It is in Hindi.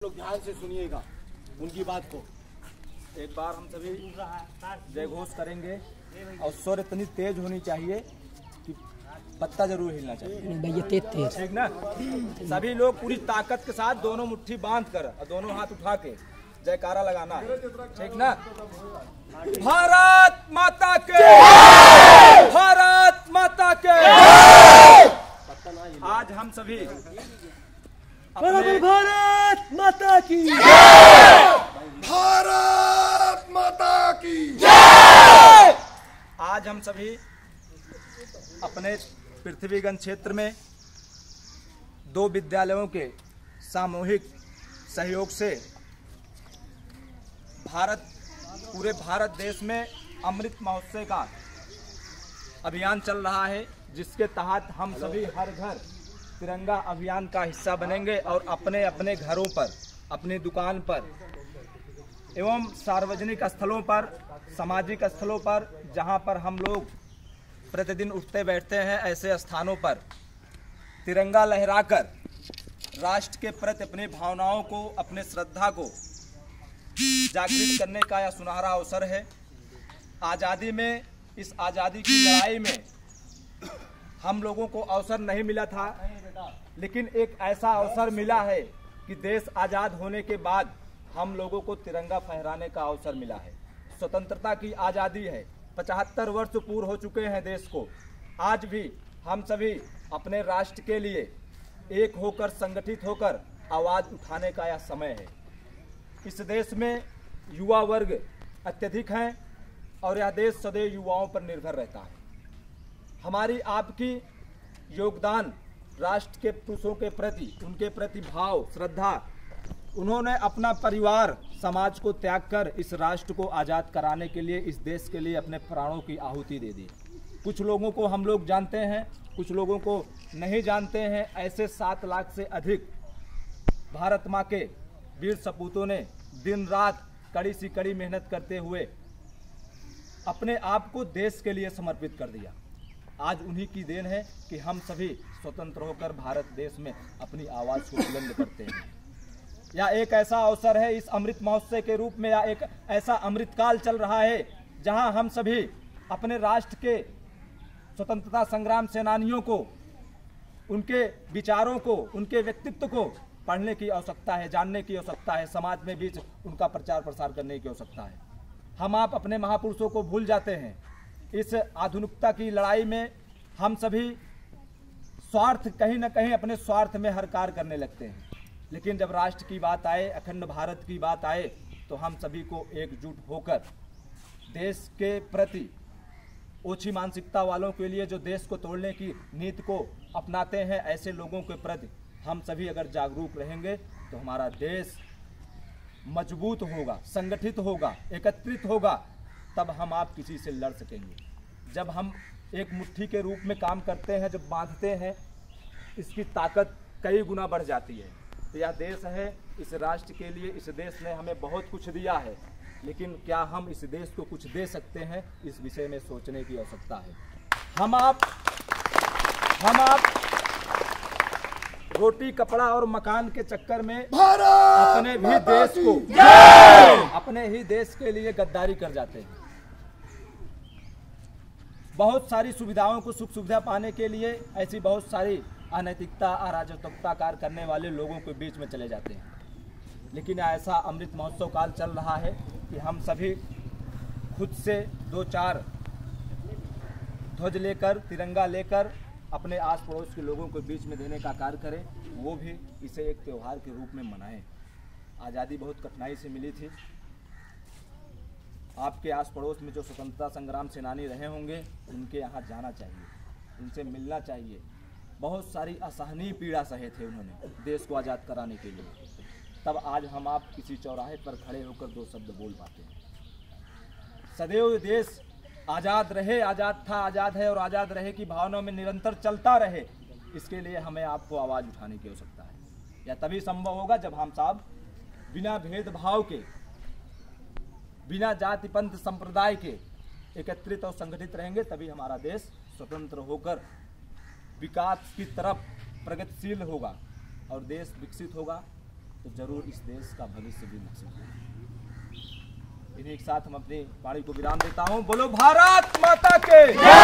लोग ध्यान से सुनिएगा उनकी बात को। एक बार हम सभी जय घोष करेंगे और स्वर इतनी तेज होनी चाहिए कि पत्ता जरूर हिलना चाहिए भैया तेज ठीक ना। सभी लोग पूरी ताकत के साथ दोनों मुट्ठी बांध कर और दोनों हाथ उठा के जयकारा लगाना है ठीक ना। भारत माता के, भारत माता के। आज हम सभी भारत माता की, भारत माता की। आज हम सभी अपने पृथ्वीगंज क्षेत्र में दो विद्यालयों के सामूहिक सहयोग से पूरे भारत देश में अमृत महोत्सव का अभियान चल रहा है, जिसके तहत हम सभी हर घर तिरंगा अभियान का हिस्सा बनेंगे और अपने अपने घरों पर, अपनी दुकान पर एवं सार्वजनिक स्थलों पर, सामाजिक स्थलों पर, जहां पर हम लोग प्रतिदिन उठते बैठते हैं, ऐसे स्थानों पर तिरंगा लहराकर राष्ट्र के प्रति अपनी भावनाओं को, अपने श्रद्धा को जागृत करने का यह सुनहरा अवसर है। आज़ादी में, इस आज़ादी की लड़ाई में हम लोगों को अवसर नहीं मिला था, लेकिन एक ऐसा अवसर मिला है कि देश आज़ाद होने के बाद हम लोगों को तिरंगा फहराने का अवसर मिला है। स्वतंत्रता की आज़ादी है, 75 वर्ष पूर्ण हो चुके हैं देश को। आज भी हम सभी अपने राष्ट्र के लिए एक होकर, संगठित होकर आवाज़ उठाने का यह समय है। इस देश में युवा वर्ग अत्यधिक हैं और यह देश सदैव युवाओं पर निर्भर रहता है। हमारी आपकी योगदान राष्ट्र के पुरुषों के प्रति, उनके प्रति भाव, श्रद्धा, उन्होंने अपना परिवार, समाज को त्याग कर इस राष्ट्र को आज़ाद कराने के लिए, इस देश के लिए अपने प्राणों की आहुति दे दी। कुछ लोगों को हम लोग जानते हैं, कुछ लोगों को नहीं जानते हैं। ऐसे 7 लाख से अधिक भारत माँ के वीर सपूतों ने दिन रात कड़ी सी कड़ी मेहनत करते हुए अपने आप को देश के लिए समर्पित कर दिया। आज उन्हीं की देन है कि हम सभी स्वतंत्र होकर भारत देश में अपनी आवाज़ को बुलंद करते हैं। यह एक ऐसा अवसर है इस अमृत महोत्सव के रूप में, या एक ऐसा अमृतकाल चल रहा है जहां हम सभी अपने राष्ट्र के स्वतंत्रता संग्राम सेनानियों को, उनके विचारों को, उनके व्यक्तित्व को पढ़ने की आवश्यकता है, जानने की आवश्यकता है, समाज में बीच उनका प्रचार प्रसार करने की आवश्यकता है। हम आप अपने महापुरुषों को भूल जाते हैं। इस आधुनिकता की लड़ाई में हम सभी स्वार्थ, कहीं ना कहीं अपने स्वार्थ में हर कार्य करने लगते हैं, लेकिन जब राष्ट्र की बात आए, अखंड भारत की बात आए, तो हम सभी को एकजुट होकर देश के प्रति, ओछी मानसिकता वालों के लिए जो देश को तोड़ने की नीति को अपनाते हैं, ऐसे लोगों के प्रति हम सभी अगर जागरूक रहेंगे तो हमारा देश मजबूत होगा, संगठित होगा, एकत्रित होगा, तब हम आप किसी से लड़ सकेंगे। जब हम एक मुट्ठी के रूप में काम करते हैं, जब बांधते हैं, इसकी ताकत कई गुना बढ़ जाती है। तो यह देश है, इस राष्ट्र के लिए इस देश ने हमें बहुत कुछ दिया है, लेकिन क्या हम इस देश को कुछ दे सकते हैं, इस विषय में सोचने की आवश्यकता है। हम आप रोटी, कपड़ा और मकान के चक्कर में अपने भी देश को, अपने ही देश के लिए गद्दारी कर जाते हैं। बहुत सारी सुविधाओं को, सुख सुविधा पाने के लिए ऐसी बहुत सारी अनैतिकता, अराजकता कार्य करने वाले लोगों के बीच में चले जाते हैं। लेकिन ऐसा अमृत महोत्सव काल चल रहा है कि हम सभी खुद से 2-4 ध्वज लेकर, तिरंगा लेकर अपने आस पड़ोस के लोगों के बीच में देने का कार्य करें, वो भी इसे एक त्यौहार के रूप में मनाएं। आज़ादी बहुत कठिनाई से मिली थी। आपके आस पड़ोस में जो स्वतंत्रता संग्राम सेनानी रहे होंगे, उनके यहाँ जाना चाहिए, उनसे मिलना चाहिए। बहुत सारी असहनीय पीड़ा सहे थे उन्होंने देश को आज़ाद कराने के लिए। तब आज हम आप किसी चौराहे पर खड़े होकर 2 शब्द बोल पाते हैं। सदैव देश आज़ाद रहे, आज़ाद था, आज़ाद है और आज़ाद रहे की भावना में निरंतर चलता रहे, इसके लिए हमें आपको आवाज़ उठाने की आवश्यकता है। यह तभी संभव होगा जब हम साहब बिना भेदभाव के, बिना जाति पंथ संप्रदाय के एकत्रित और संगठित रहेंगे, तभी हमारा देश स्वतंत्र होकर विकास की तरफ प्रगतिशील होगा और देश विकसित होगा। तो तो जरूर इस देश का भविष्य भी विकसित होगा। इन्हीं के साथ हम अपनी वाणी को विराम देता हूं। बोलो भारत माता के।